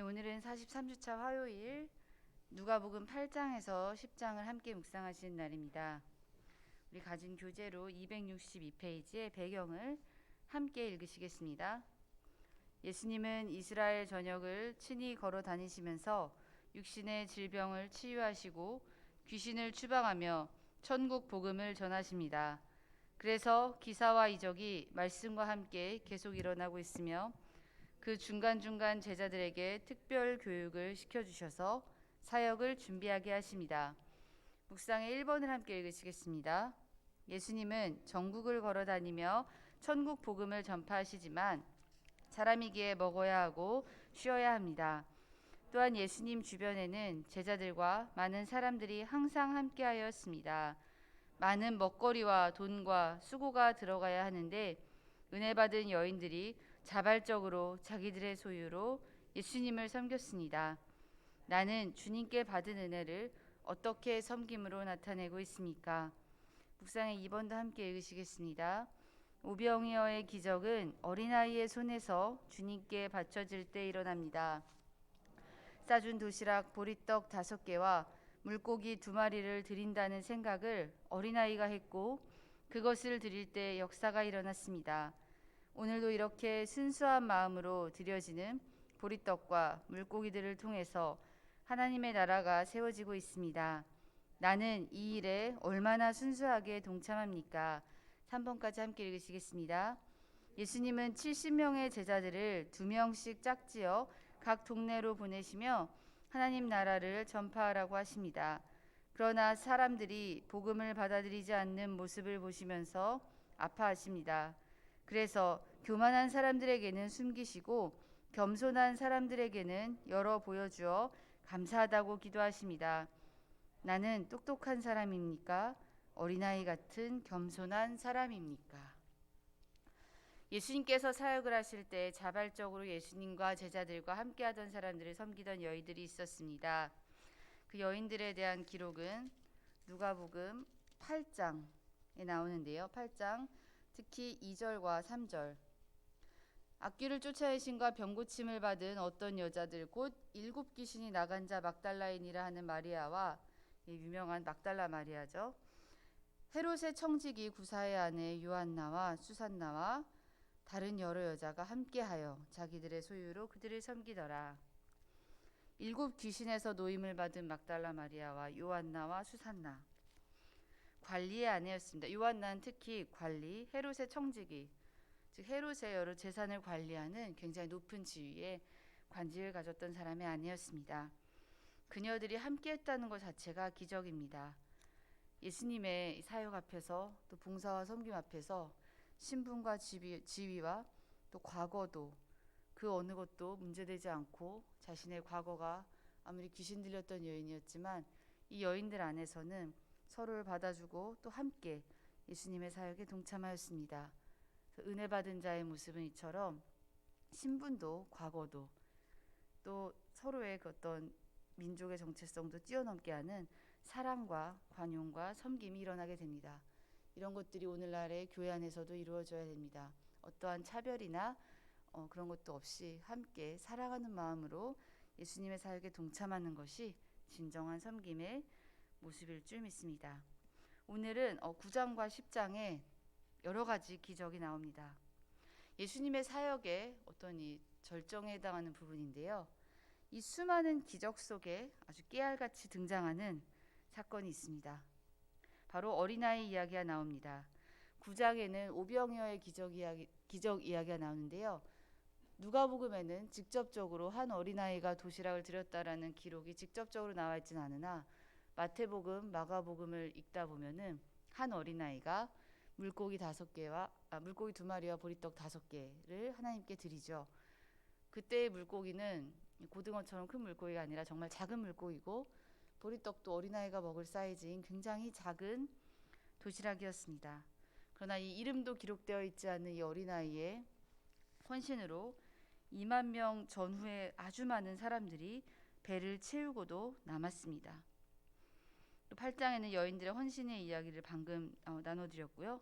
네, 오늘은 43주차 화요일 누가복음 8장에서 10장을 함께 묵상하시는 날입니다. 우리 가진 교재로 262페이지의 배경을 함께 읽으시겠습니다. 예수님은 이스라엘 전역을 친히 걸어 다니시면서 육신의 질병을 치유하시고 귀신을 추방하며 천국 복음을 전하십니다. 그래서 기사와 이적이 말씀과 함께 계속 일어나고 있으며 그 중간중간 제자들에게 특별 교육을 시켜주셔서 사역을 준비하게 하십니다. 묵상의 1번을 함께 읽으시겠습니다. 예수님은 전국을 걸어다니며 천국 복음을 전파하시지만 사람이기에 먹어야 하고 쉬어야 합니다. 또한 예수님 주변에는 제자들과 많은 사람들이 항상 함께하였습니다. 많은 먹거리와 돈과 수고가 들어가야 하는데 은혜 받은 여인들이 자발적으로 자기들의 소유로 예수님을 섬겼습니다. 나는 주님께 받은 은혜를 어떻게 섬김으로 나타내고 있습니까? 묵상의 2번도 함께 읽으시겠습니다. 오병이어의 기적은 어린아이의 손에서 주님께 바쳐질 때 일어납니다. 싸준 도시락 보리떡 5개와 물고기 2마리를 드린다는 생각을 어린아이가 했고 그것을 드릴 때 역사가 일어났습니다. 오늘도 이렇게 순수한 마음으로 드려지는 보리떡과 물고기들을 통해서 하나님의 나라가 세워지고 있습니다. 나는 이 일에 얼마나 순수하게 동참합니까? 3번까지 함께 읽으시겠습니다. 예수님은 70명의 제자들을 2명씩 짝지어 각 동네로 보내시며 하나님 나라를 전파하라고 하십니다. 그러나 사람들이 복음을 받아들이지 않는 모습을 보시면서 아파하십니다. 그래서 교만한 사람들에게는 숨기시고 겸손한 사람들에게는 열어 보여주어 감사하다고 기도하십니다. 나는 똑똑한 사람입니까? 어린아이 같은 겸손한 사람입니까? 예수님께서 사역을 하실 때 자발적으로 예수님과 제자들과 함께하던 사람들을 섬기던 여인들이 있었습니다. 그 여인들에 대한 기록은 누가복음 8장에 나오는데요. 8장 특히 2절과 3절. 악귀를 쫓아 여신과 병고침을 받은 어떤 여자들 곧 7귀신이 나간 자 막달라인이라 하는 마리아와 유명한 막달라 마리아죠. 헤롯의 청지기 구사의 아내 요한나와 수산나와 다른 여러 여자가 함께하여 자기들의 소유로 그들을 섬기더라. 7귀신에서 노임을 받은 막달라 마리아와 요한나와 수산나, 관리의 아내였습니다. 요한나는 특히 관리, 헤롯의 청지기, 즉 헤롯의 여러 재산을 관리하는 굉장히 높은 지위에 관직을 가졌던 사람의 아내였습니다. 그녀들이 함께했다는 것 자체가 기적입니다. 예수님의 사역 앞에서 또 봉사와 섬김 앞에서 신분과 지위와 또 과거도 그 어느 것도 문제되지 않고 자신의 과거가 아무리 귀신 들렸던 여인이었지만 이 여인들 안에서는 서로를 받아주고 또 함께 예수님의 사역에 동참하였습니다. 은혜 받은 자의 모습은 이처럼 신분도 과거도 또 서로의 그 어떤 민족의 정체성도 뛰어넘게 하는 사랑과 관용과 섬김이 일어나게 됩니다. 이런 것들이 오늘날의 교회 안에서도 이루어져야 됩니다. 어떠한 차별이나 그런 것도 없이 함께 사랑하는 마음으로 예수님의 사역에 동참하는 것이 진정한 섬김의 모습일 줄 믿습니다. 오늘은 9장과 10장에 여러 가지 기적이 나옵니다. 예수님의 사역의 어떤 이 절정에 해당하는 부분인데요. 이 수많은 기적 속에 아주 깨알같이 등장하는 사건이 있습니다. 바로 어린아이 이야기가 나옵니다. 9장에는 오병이어의 기적 이야기가 나오는데요. 누가복음에는 직접적으로 한 어린아이가 도시락을 드렸다라는 기록이 직접적으로 나와 있지는 않으나 마태복음, 마가복음을 읽다 보면은 한 어린아이가 물고기 2마리와 보리떡 5개를 하나님께 드리죠. 그때의 물고기는 고등어처럼 큰 물고기가 아니라 정말 작은 물고기고 보리떡도 어린아이가 먹을 사이즈인 굉장히 작은 도시락이었습니다. 그러나 이 이름도 기록되어 있지 않은 이 어린아이의 헌신으로 2만 명 전후에 아주 많은 사람들이 배를 채우고도 남았습니다. 또 8장에는 여인들의 헌신의 이야기를 방금 나눠드렸고요.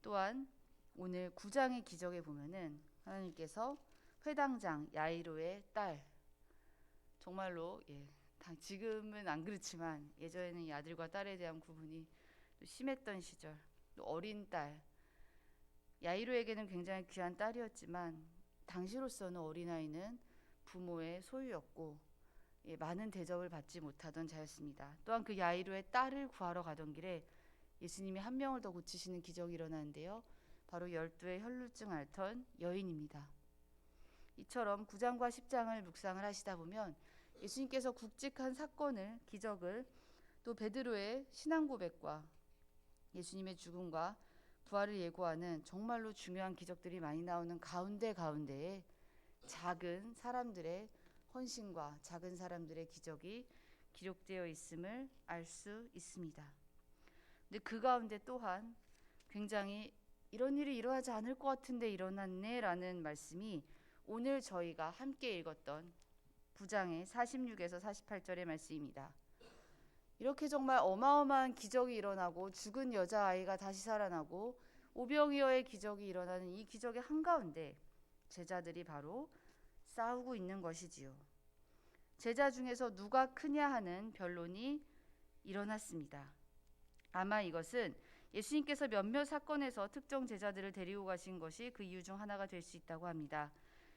또한 오늘 9장의 기적에 보면은 하나님께서 회당장 야이로의 딸 정말로 지금은 안 그렇지만 예전에는 이 아들과 딸에 대한 구분이 또 심했던 시절, 또 어린 딸, 야이로에게는 굉장히 귀한 딸이었지만 당시로서는 어린아이는 부모의 소유였고 많은 대접을 받지 못하던 자였습니다. 또한 그 야이로의 딸을 구하러 가던 길에 예수님이 한 명을 더 고치시는 기적이 일어나는데요. 바로 12의 혈루증 앓던 여인입니다. 이처럼 9장과 10장을 묵상을 하시다 보면 예수님께서 굵직한 사건을, 기적을, 또 베드로의 신앙 고백과 예수님의 죽음과 부활을 예고하는 정말로 중요한 기적들이 많이 나오는 가운데에 작은 사람들의 헌신과 작은 사람들의 기적이 기록되어 있음을 알 수 있습니다. 근데 그 가운데 또한 굉장히 이런 일이 일어나지 않을 것 같은데 일어났네 라는 말씀이 오늘 저희가 함께 읽었던 9장의 46에서 48절의 말씀입니다. 이렇게 정말 어마어마한 기적이 일어나고 죽은 여자아이가 다시 살아나고 오병이어의 기적이 일어나는 이 기적의 한가운데 제자들이 바로 싸우고 있는 것이지요. 제자 중에서 누가 크냐 하는 변론이 일어났습니다. 아마 이것은 예수님께서 몇몇 사건에서 특정 제자들을 데리고 가신 것이 그 이유 중 하나가 될 수 있다고 합니다.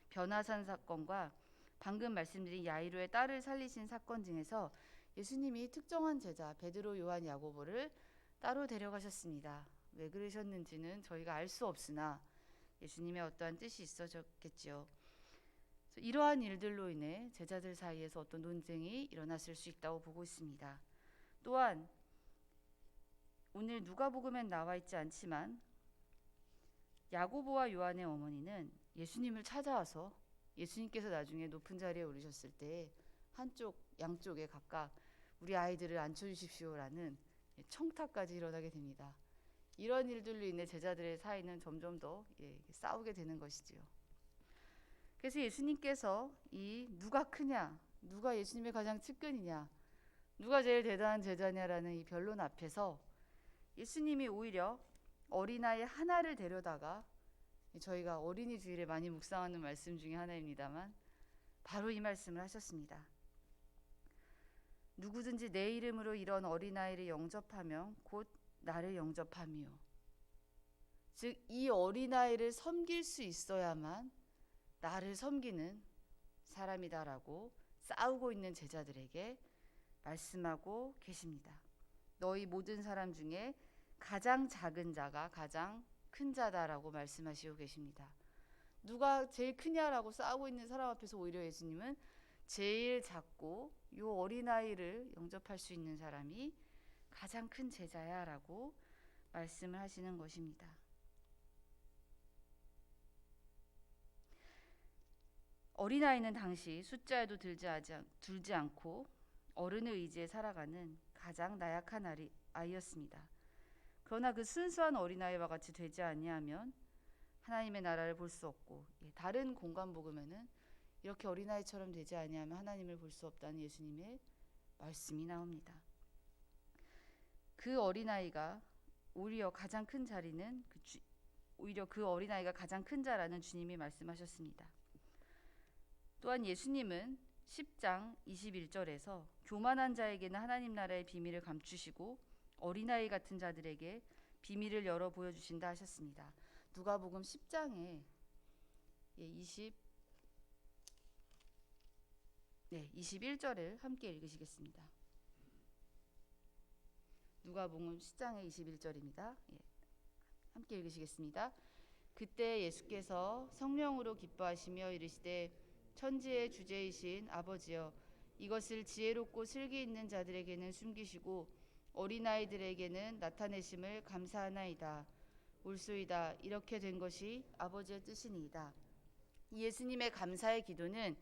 변화산 사건과 방금 말씀드린 야이로의 딸을 살리신 사건 중에서 예수님이 특정한 제자 베드로, 요한, 야고보를 따로 데려가셨습니다. 왜 그러셨는지는 저희가 알 수 없으나 예수님의 어떠한 뜻이 있어졌겠지요. 이러한 일들로 인해 제자들 사이에서 어떤 논쟁이 일어났을 수 있다고 보고 있습니다. 또한 오늘 누가복음엔 나와 있지 않지만 야고보와 요한의 어머니는 예수님을 찾아와서 예수님께서 나중에 높은 자리에 오르셨을 때 한쪽 양쪽에 각각 우리 아이들을 앉혀주십시오라는 청탁까지 일어나게 됩니다. 이런 일들로 인해 제자들의 사이는 점점 더 싸우게 되는 것이지요. 그래서 예수님께서 이 누가 크냐, 누가 예수님의 가장 측근이냐, 누가 제일 대단한 제자냐라는 이 변론 앞에서 예수님이 오히려 어린아이 하나를 데려다가, 저희가 어린이 주일에 많이 묵상하는 말씀 중에 하나입니다만 바로 이 말씀을 하셨습니다. 누구든지 내 이름으로 이런 어린아이를 영접하면 곧 나를 영접함이요. 즉 이 어린아이를 섬길 수 있어야만 나를 섬기는 사람이다라고 싸우고 있는 제자들에게 말씀하고 계십니다. 너희 모든 사람 중에 가장 작은 자가 가장 큰 자다라고 말씀하시고 계십니다. 누가 제일 크냐라고 싸우고 있는 사람 앞에서 오히려 예수님은 제일 작고 요 어린아이를 영접할 수 있는 사람이 가장 큰 제자야라고 말씀을 하시는 것입니다. 어린아이는 당시 숫자에도 들지 않고 어른의 의지에 살아가는 가장 나약한 아이였습니다. 그러나 그 순수한 어린아이와 같이 되지 아니하면 하나님의 나라를 볼 수 없고, 다른 공간 복음에는 이렇게 어린아이처럼 되지 아니하면 하나님을 볼 수 없다는 예수님의 말씀이 나옵니다. 그 어린아이가 오히려 가장 큰 자리는 오히려 그 어린아이가 가장 큰 자라는 주님이 말씀하셨습니다. 또한 예수님은 10장 21절에서 교만한 자에게는 하나님 나라의 비밀을 감추시고 어린아이 같은 자들에게 비밀을 열어 보여주신다 하셨습니다. 누가복음 10장에 21절을 함께 읽으시겠습니다. 누가복음 10장의 21절입니다. 함께 읽으시겠습니다. 그때 예수께서 성령으로 기뻐하시며 이르시되 천지의 주제이신 아버지여 이것을 지혜롭고 슬기 있는 자들에게는 숨기시고 어린아이들에게는 나타내심을 감사하나이다. 옳소이다. 이렇게 된 것이 아버지의 뜻이니이다. 예수님의 감사의 기도는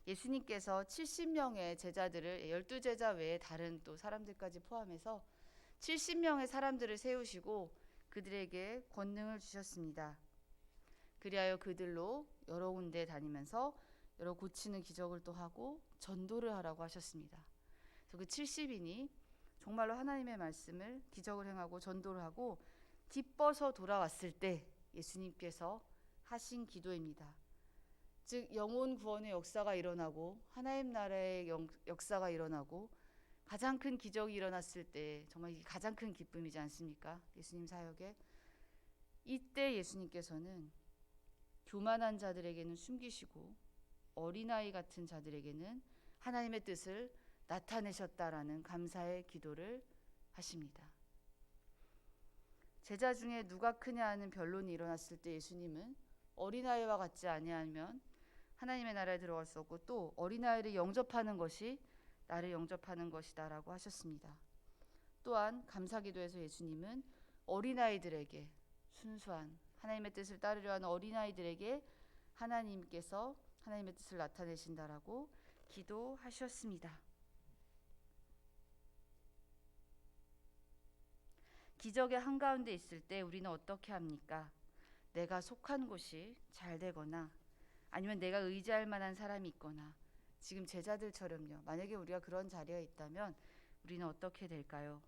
예수님께서 70명의 제자들을 12제자 외에 다른 또 사람들까지 포함해서 70명의 사람들을 세우시고 그들에게 권능을 주셨습니다. 그리하여 그들로 여러 군데 다니면서 여러 고치는 기적을 또 하고 전도를 하라고 하셨습니다. 그래서 그 70인이 정말로 하나님의 말씀을 기적을 행하고 전도를 하고 기뻐서 돌아왔을 때 예수님께서 하신 기도입니다. 즉 영혼 구원의 역사가 일어나고 하나님 나라의 역사가 일어나고 가장 큰 기적이 일어났을 때 정말 이게 가장 큰 기쁨이지 않습니까? 예수님 사역에 이때 예수님께서는 교만한 자들에게는 숨기시고 어린아이 같은 자들에게는 하나님의 뜻을 나타내셨다라는 감사의 기도를 하십니다. 제자 중에 누가 크냐 하는 변론이 일어났을 때 예수님은 어린아이와 같지 아니하면 하나님의 나라에 들어갈 수 없고 또 어린아이를 영접하는 것이 나를 영접하는 것이다라고 하셨습니다. 또한 감사기도에서 예수님은 어린아이들에게 순수한 하나님의 뜻을 따르려 하는 어린아이들에게 하나님께서 하나님의 뜻을 나타내신다라고 기도하셨습니다. 기적의 한가운데 있을 때 우리는 어떻게 합니까? 내가 속한 곳이 잘 되거나 아니면 내가 의지할 만한 사람이 있거나 지금 제자들처럼요. 만약에 우리가 그런 자리에 있다면 우리는 어떻게 될까요?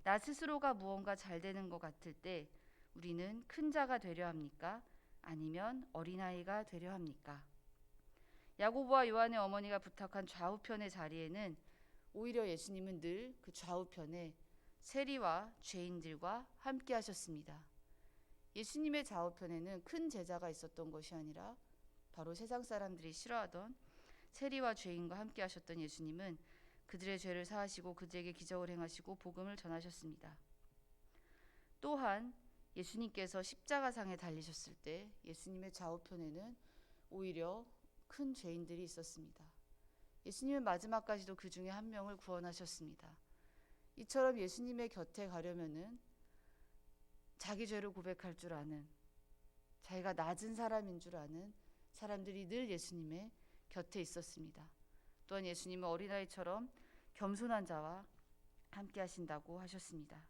나 스스로가 무언가 잘 되는 것 같을 때 우리는 큰 자가 되려 합니까? 아니면 어린아이가 되려 합니까? 야고보와 요한의 어머니가 부탁한 좌우편의 자리에는 오히려 예수님은 늘 그 좌우편에 세리와 죄인들과 함께 하셨습니다. 예수님의 좌우편에는 큰 제자가 있었던 것이 아니라 바로 세상 사람들이 싫어하던 세리와 죄인과 함께 하셨던 예수님은 그들의 죄를 사하시고 그들에게 기적을 행하시고 복음을 전하셨습니다. 또한 예수님께서 십자가상에 달리셨을 때 예수님의 좌우편에는 오히려 큰 죄인들이 있었습니다. 예수님은 마지막까지도 그 중에 한 명을 구원하셨습니다. 이처럼 예수님의 곁에 가려면은 자기 죄를 고백할 줄 아는, 자기가 낮은 사람인 줄 아는 사람들이 늘 예수님의 곁에 있었습니다. 또한 예수님은 어린아이처럼 겸손한 자와 함께 하신다고 하셨습니다.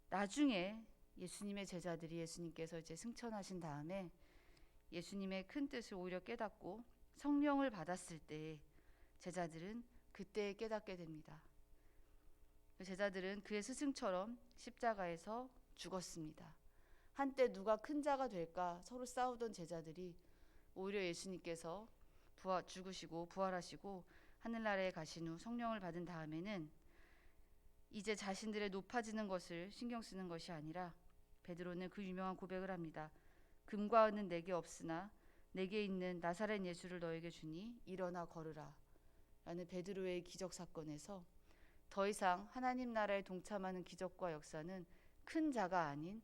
나중에 예수님의 제자들이 예수님께서 이제 승천하신 다음에 예수님의 큰 뜻을 오히려 깨닫고 성령을 받았을 때 제자들은 그때 깨닫게 됩니다. 제자들은 그의 스승처럼 십자가에서 죽었습니다. 한때 누가 큰 자가 될까 서로 싸우던 제자들이 오히려 예수님께서 죽으시고 부활하시고 하늘나라에 가신 후 성령을 받은 다음에는 이제 자신들의 높아지는 것을 신경 쓰는 것이 아니라 베드로는 그 유명한 고백을 합니다. 금과 은은 내게 없으나 내게 있는 나사렛 예수를 너에게 주니 일어나 걸으라 라는 베드로의 기적 사건에서 더 이상 하나님 나라에 동참하는 기적과 역사는 큰 자가 아닌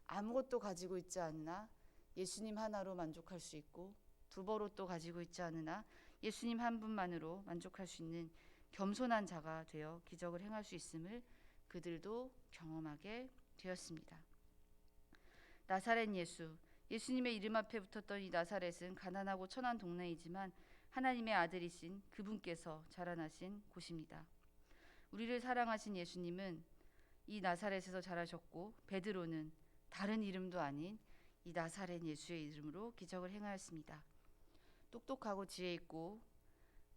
아무것도 가지고 있지 않으나 예수님 하나로 만족할 수 있고 두버롯도 가지고 있지 않으나 예수님 한 분만으로 만족할 수 있는 겸손한 자가 되어 기적을 행할 수 있음을 그들도 경험하게 되었습니다. 나사렛 예수, 예수님의 이름 앞에 붙었던 이 나사렛은 가난하고 천한 동네이지만 하나님의 아들이신 그분께서 자라나신 곳입니다. 우리를 사랑하신 예수님은 이 나사렛에서 자라셨고 베드로는 다른 이름도 아닌 이 나사렛 예수의 이름으로 기적을 행하였습니다. 똑똑하고 지혜 있고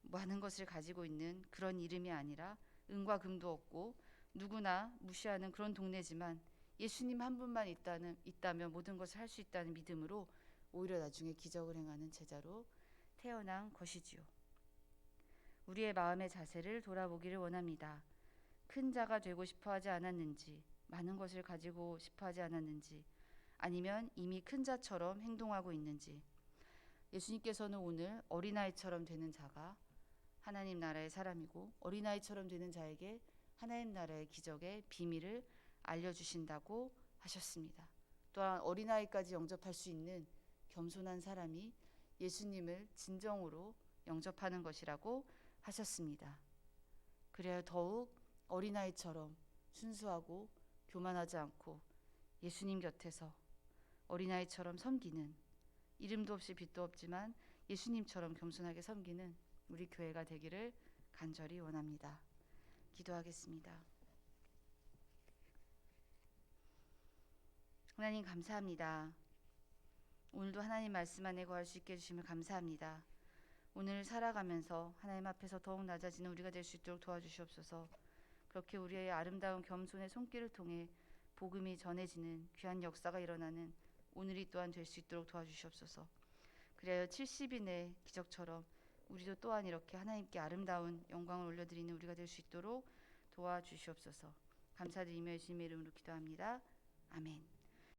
많은 것을 가지고 있는 그런 이름이 아니라 은과 금도 없고 누구나 무시하는 그런 동네지만 예수님 한 분만 있다면 모든 것을 할 수 있다는 믿음으로 오히려 나중에 기적을 행하는 제자로 태어난 것이지요. 우리의 마음의 자세를 돌아보기를 원합니다. 큰 자가 되고 싶어 하지 않았는지, 많은 것을 가지고 싶어 하지 않았는지, 아니면 이미 큰 자처럼 행동하고 있는지. 예수님께서는 오늘 어린아이처럼 되는 자가 하나님 나라의 사람이고 어린아이처럼 되는 자에게 하나님 나라의 기적의 비밀을 알려주신다고 하셨습니다. 또한 어린아이까지 영접할 수 있는 겸손한 사람이 예수님을 진정으로 영접하는 것이라고 하셨습니다. 그래야 더욱 어린아이처럼 순수하고 교만하지 않고 예수님 곁에서 어린아이처럼 섬기는, 이름도 없이 빛도 없지만 예수님처럼 겸손하게 섬기는 우리 교회가 되기를 간절히 원합니다. 기도하겠습니다. 하나님 감사합니다. 오늘도 하나님 말씀 안에 거할 수 있게 해주심을 감사합니다. 오늘 살아가면서 하나님 앞에서 더욱 낮아지는 우리가 될 수 있도록 도와주시옵소서. 그렇게 우리의 아름다운 겸손의 손길을 통해 복음이 전해지는 귀한 역사가 일어나는 오늘이 또한 될 수 있도록 도와주시옵소서. 그래야 70인의 기적처럼 우리도 또한 이렇게 하나님께 아름다운 영광을 올려드리는 우리가 될 수 있도록 도와주시옵소서. 감사드리며 예수님의 이름으로 기도합니다. 아멘.